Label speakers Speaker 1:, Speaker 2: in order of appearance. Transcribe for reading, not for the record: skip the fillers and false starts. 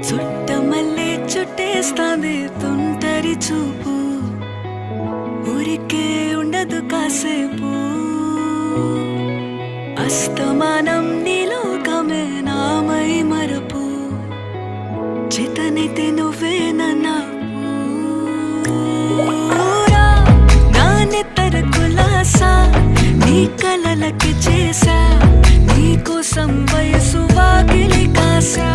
Speaker 1: చుట్టమల్లే చుట్టేస్తాంది తుంటరి చూపు, ఊరికే ఉండదు కాసేపు. అస్తమానం నీలోకమే నామై మరపు, చేతనైతే నువ్వే నూరా నా నెత్తర కులాసా, నీ కలలకి చేసా, నీ కోసం వయసు వాకిలి కాసా.